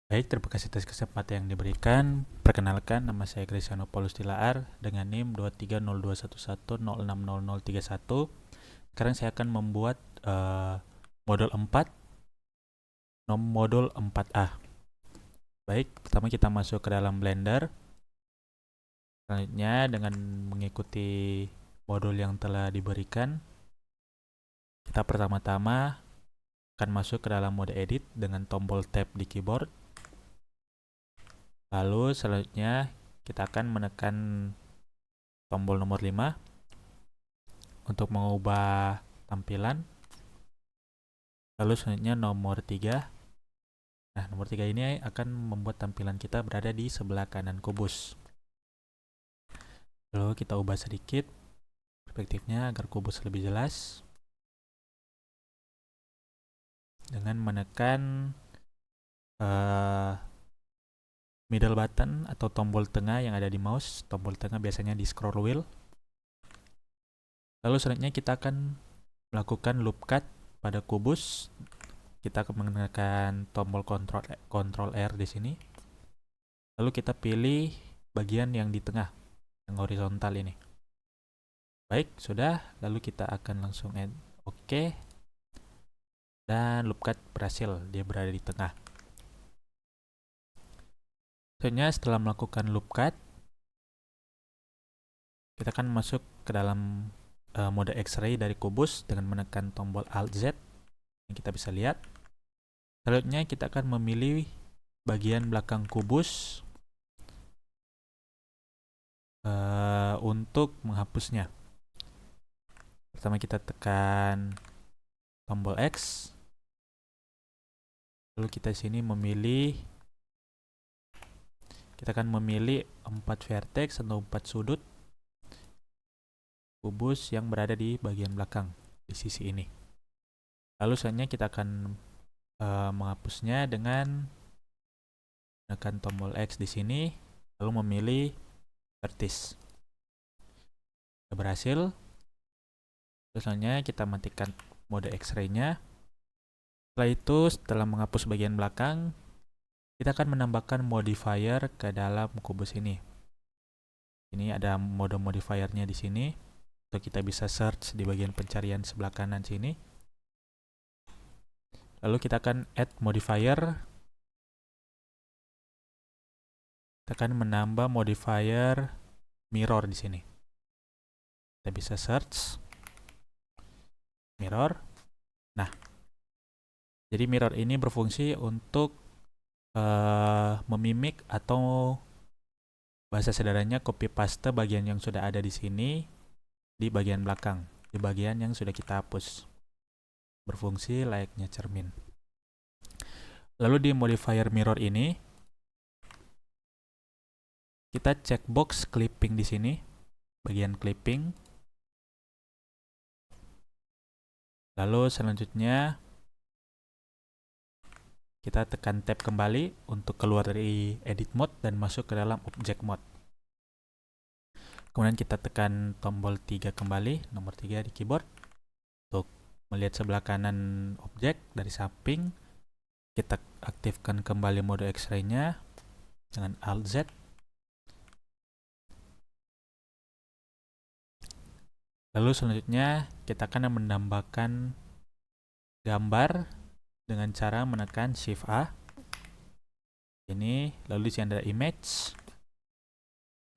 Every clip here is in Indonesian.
Baik, terima kasih atas kesempatan yang diberikan. Perkenalkan, nama saya Cristiano Paulus Tilaar dengan NIM 2302110600031. Sekarang saya akan membuat modul 4, modul 4A. Baik, pertama kita masuk ke dalam Blender. Selanjutnya dengan mengikuti modul yang telah diberikan, kita pertama-tama akan masuk ke dalam mode edit dengan tombol tab di keyboard. Lalu selanjutnya kita akan menekan tombol nomor 5 untuk mengubah tampilan. Lalu selanjutnya nomor 3. Nah, nomor 3 ini akan membuat tampilan kita berada di sebelah kanan kubus. Lalu kita ubah sedikit perspektifnya agar kubus lebih jelas. Dengan menekan middle button atau tombol tengah yang ada di mouse. Tombol tengah biasanya di scroll wheel. Lalu selanjutnya kita akan melakukan loop cut pada kubus. Kita akan menekan tombol Ctrl R di sini. Lalu kita pilih bagian yang di tengah, yang horizontal ini. Baik, sudah. Lalu kita akan langsung add OK. Dan loop cut berhasil, dia berada di tengah. Selanjutnya setelah melakukan loop cut, kita akan masuk ke dalam mode X-ray dari kubus dengan menekan tombol Alt Z yang kita bisa lihat. Selanjutnya kita akan memilih bagian belakang kubus untuk menghapusnya. Pertama kita tekan tombol X. Lalu kita di sini kita akan memilih 4 vertex atau 4 sudut kubus yang berada di bagian belakang di sisi ini. Lalu selanjutnya kita akan menghapusnya dengan menekan tombol X di sini, lalu memilih vertex. Sudah berhasil. Selanjutnya kita matikan mode X-ray-nya. Setelah itu, setelah menghapus bagian belakang, kita akan menambahkan modifier ke dalam kubus ini. Ini ada mode modifiernya di sini. Untuk kita bisa search di bagian pencarian sebelah kanan sini. Lalu kita akan add modifier. Kita akan menambah modifier mirror di sini. Kita bisa search mirror. Nah, jadi mirror ini berfungsi untuk memimik atau bahasa sederhananya copy paste bagian yang sudah ada di sini di bagian belakang, di bagian yang sudah kita hapus. Berfungsi layaknya cermin. Lalu di modifier mirror ini kita cek box clipping di sini, bagian clipping. Lalu selanjutnya kita tekan tab kembali untuk keluar dari edit mode dan masuk ke dalam object mode. Kemudian kita tekan tombol 3 kembali, nomor 3 di keyboard untuk melihat sebelah kanan objek dari samping. Kita aktifkan kembali mode X-ray-nya dengan Alt Z. Lalu selanjutnya kita akan menambahkan gambar dengan cara menekan Shift A. Ini, lalu di sini ada image.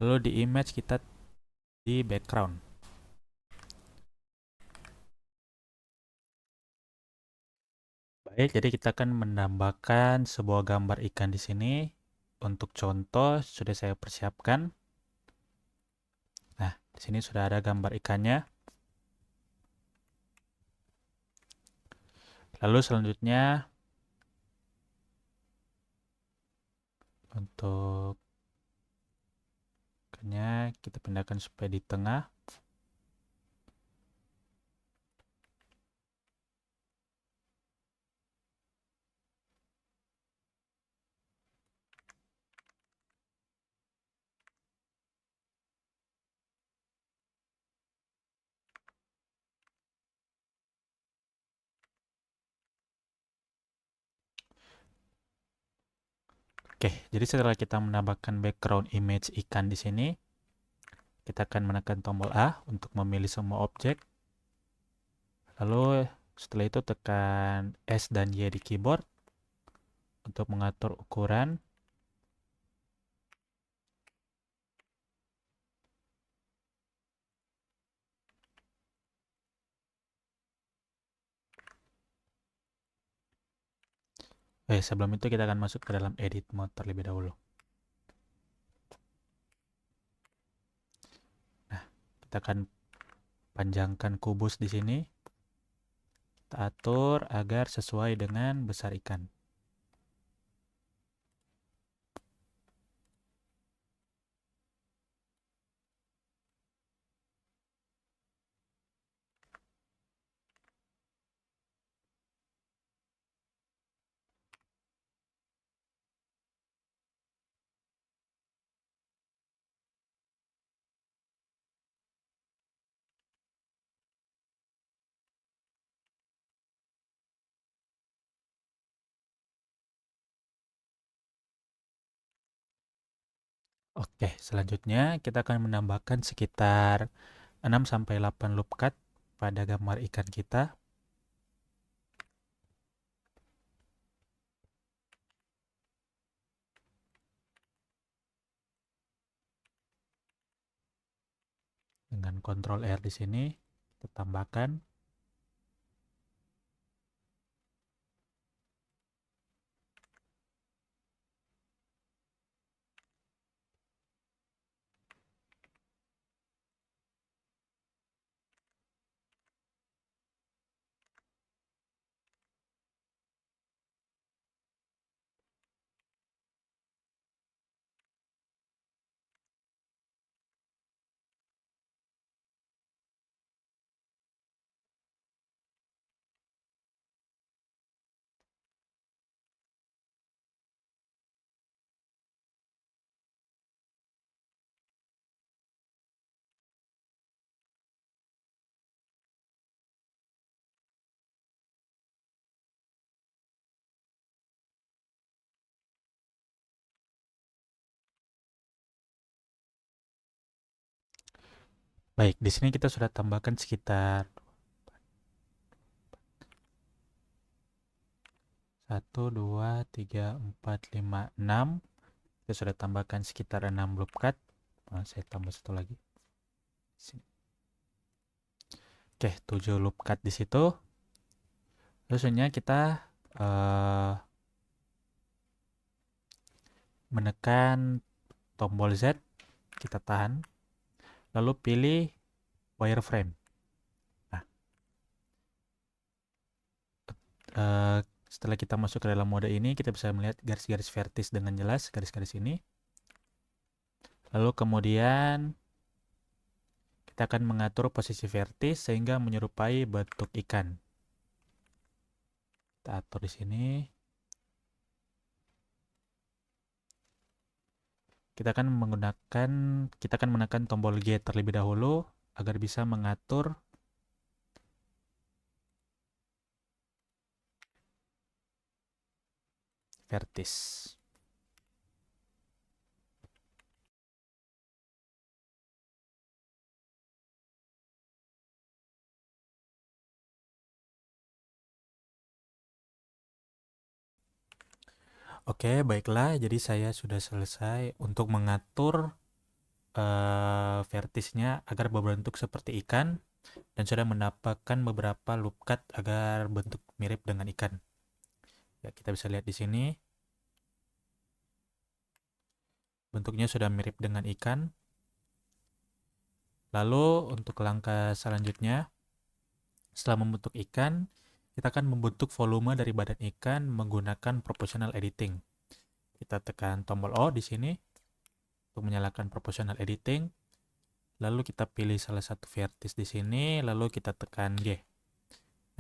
Lalu di image kita di background. Baik, jadi kita akan menambahkan sebuah gambar ikan di sini. Untuk contoh sudah saya persiapkan. Nah, di sini sudah ada gambar ikannya. Lalu selanjutnya untuk ikannya kita pindahkan supaya di tengah. Oke, jadi setelah kita menambahkan background image ikan di sini, kita akan menekan tombol A untuk memilih semua objek. Lalu setelah itu tekan S dan Y di keyboard untuk mengatur ukuran. Sebelum itu kita akan masuk ke dalam edit mode terlebih dahulu. Nah, kita akan panjangkan kubus di sini. Kita atur agar sesuai dengan besar ikan. Oke, selanjutnya kita akan menambahkan sekitar 6-8 loop cut pada gambar ikan kita. Dengan Ctrl R di sini, kita tambahkan. Baik, di sini kita sudah tambahkan sekitar 1, 2, 3, 4, 5, 6. Kita sudah tambahkan sekitar 6 loop cut. Saya tambah satu lagi. Sini. Oke, 7 loop cut di situ. Selanjutnya kita menekan tombol Z, kita tahan, lalu pilih wireframe. Nah, setelah kita masuk ke dalam mode ini, kita bisa melihat garis-garis vertis dengan jelas, garis-garis ini. Lalu kemudian kita akan mengatur posisi vertis sehingga menyerupai bentuk ikan. Kita atur di sini. Kita akan menekan tombol G terlebih dahulu agar bisa mengatur vertis. Oke, baiklah. Jadi saya sudah selesai untuk mengatur vertisnya agar berbentuk seperti ikan dan sudah mendapatkan beberapa loop cut agar bentuk mirip dengan ikan. Ya, kita bisa lihat di sini. Bentuknya sudah mirip dengan ikan. Lalu untuk langkah selanjutnya, setelah membentuk ikan, kita akan membentuk volume dari badan ikan menggunakan proportional editing. Kita tekan tombol O di sini untuk menyalakan proportional editing. Lalu kita pilih salah satu vertis di sini, lalu kita tekan G.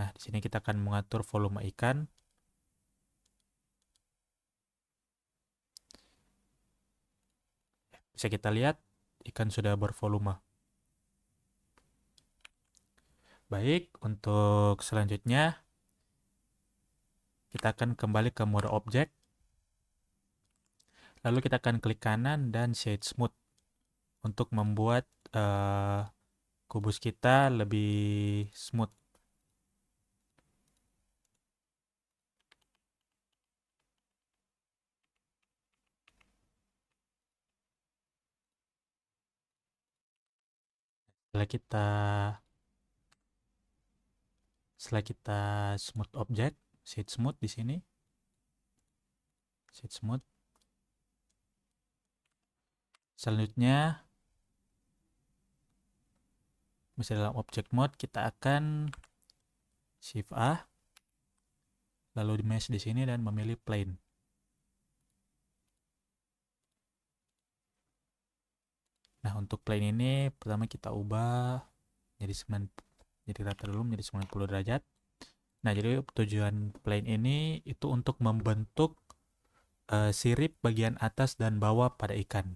Nah, di sini kita akan mengatur volume ikan. Bisa kita lihat, ikan sudah bervolume. Baik, untuk selanjutnya, kita akan kembali ke mode objek. Lalu kita akan klik kanan dan shade smooth untuk membuat kubus kita lebih smooth. Setelah kita smooth object, shade smooth di sini, shade smooth. Selanjutnya, misalnya dalam object mode, kita akan shift A, lalu di mesh di sini dan memilih plane. Nah, untuk plane ini pertama kita ubah jadi rata dulu menjadi 90 derajat. Nah, jadi tujuan plane ini itu untuk membentuk sirip bagian atas dan bawah pada ikan.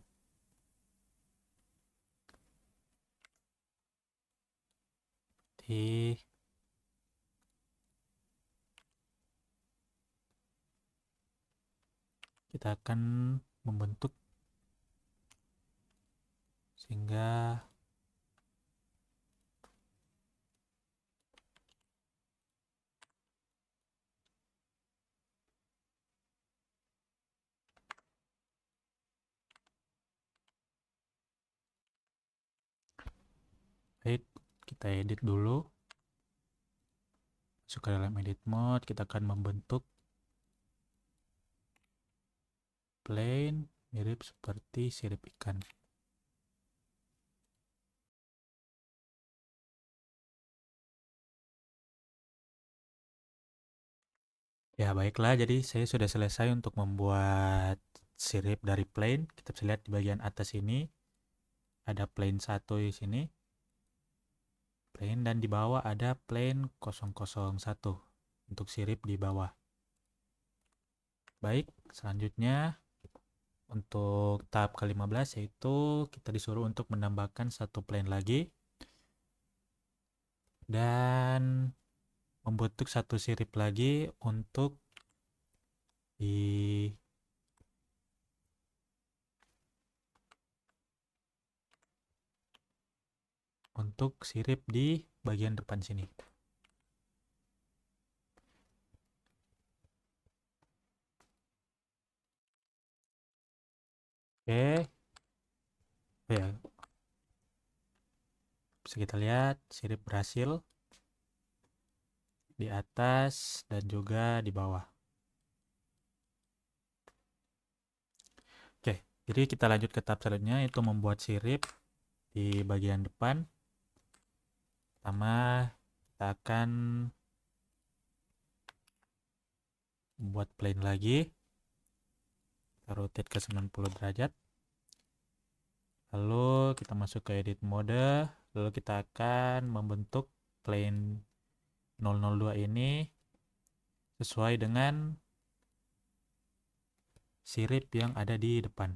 Jadi kita akan membentuk sehingga baik, kita edit dulu. Masuk ke dalam edit mode, kita akan membentuk plane mirip seperti sirip ikan. Ya, baiklah, jadi saya sudah selesai untuk membuat sirip dari plane. Kita bisa lihat di bagian atas ini ada plane 1 di sini. Plane, dan di bawah ada plane 001 untuk sirip di bawah. Baik, selanjutnya untuk tahap ke-15 yaitu kita disuruh untuk menambahkan satu plane lagi dan membentuk satu sirip lagi di untuk sirip di bagian depan sini. Oke, ya, bisa kita lihat sirip berhasil di atas dan juga di bawah. Oke, jadi kita lanjut ke tahap selanjutnya, yaitu membuat sirip di bagian depan. Pertama, kita akan membuat plane lagi. Kita rotate ke 90 derajat. Lalu kita masuk ke edit mode. Lalu kita akan membentuk plane 002 ini sesuai dengan sirip yang ada di depan.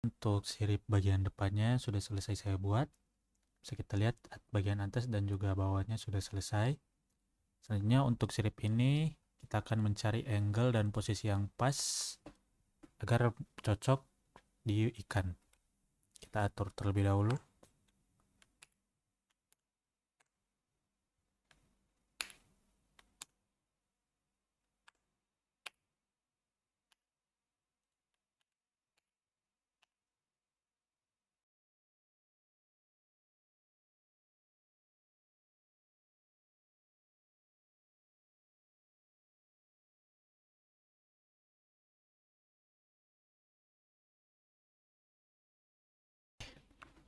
Untuk sirip bagian depannya sudah selesai saya buat. Bisa kita lihat bagian atas dan juga bawahnya sudah selesai. Selanjutnya untuk sirip ini kita akan mencari angle dan posisi yang pas agar cocok di ikan. Kita atur terlebih dahulu.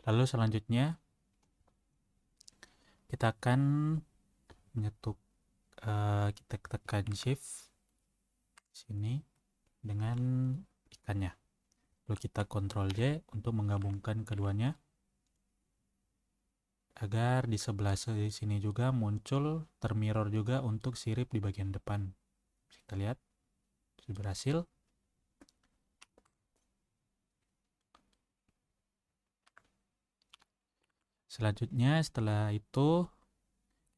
Lalu selanjutnya kita akan menyetuk, kita tekan shift sini dengan ikannya. Lalu kita Ctrl J untuk menggabungkan keduanya agar di sebelah sini juga muncul termirror juga untuk sirip di bagian depan. Kita lihat sudah berhasil. Selanjutnya setelah itu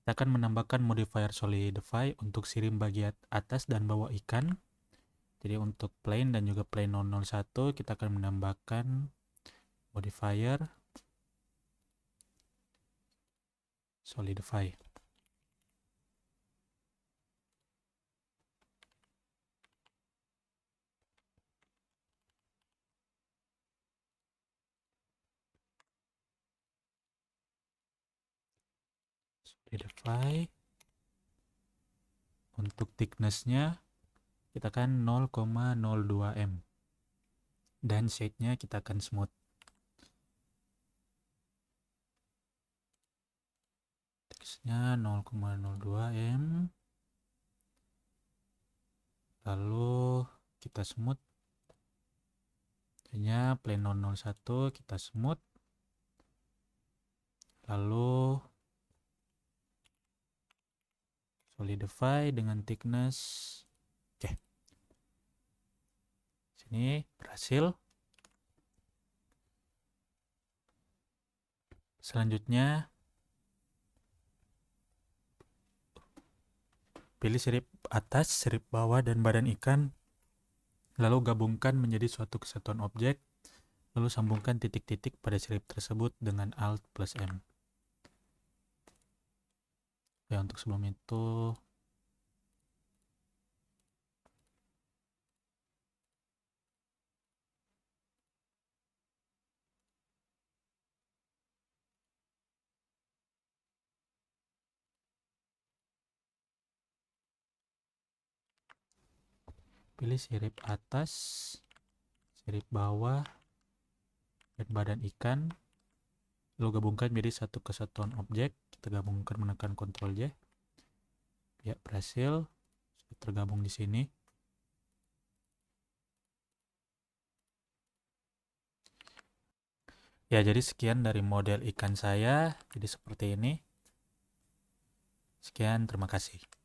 kita akan menambahkan modifier solidify untuk sirip bagian atas dan bawah ikan. Jadi untuk plane dan juga plane 001 kita akan menambahkan modifier solidify. Solidify. Untuk thickness-nya kita akan 0,02 m. Dan shade-nya kita akan smooth. Thickness-nya 0,02 m. Lalu kita smooth. Hanya plane 001 kita smooth. Lalu solidify dengan thickness. Oke. Sini berhasil. Selanjutnya pilih sirip atas, sirip bawah, dan badan ikan. Lalu gabungkan menjadi suatu kesatuan objek. Lalu sambungkan titik-titik pada sirip tersebut dengan Alt plus M. Ya, untuk sebelum itu pilih sirip atas, sirip bawah, dan badan ikan. Lalu gabungkan menjadi satu kesatuan objek. Kita gabungkan menekan Ctrl J. Ya, berhasil. Sudah tergabung di sini. Ya, jadi sekian dari model ikan saya. Jadi seperti ini. Sekian, terima kasih.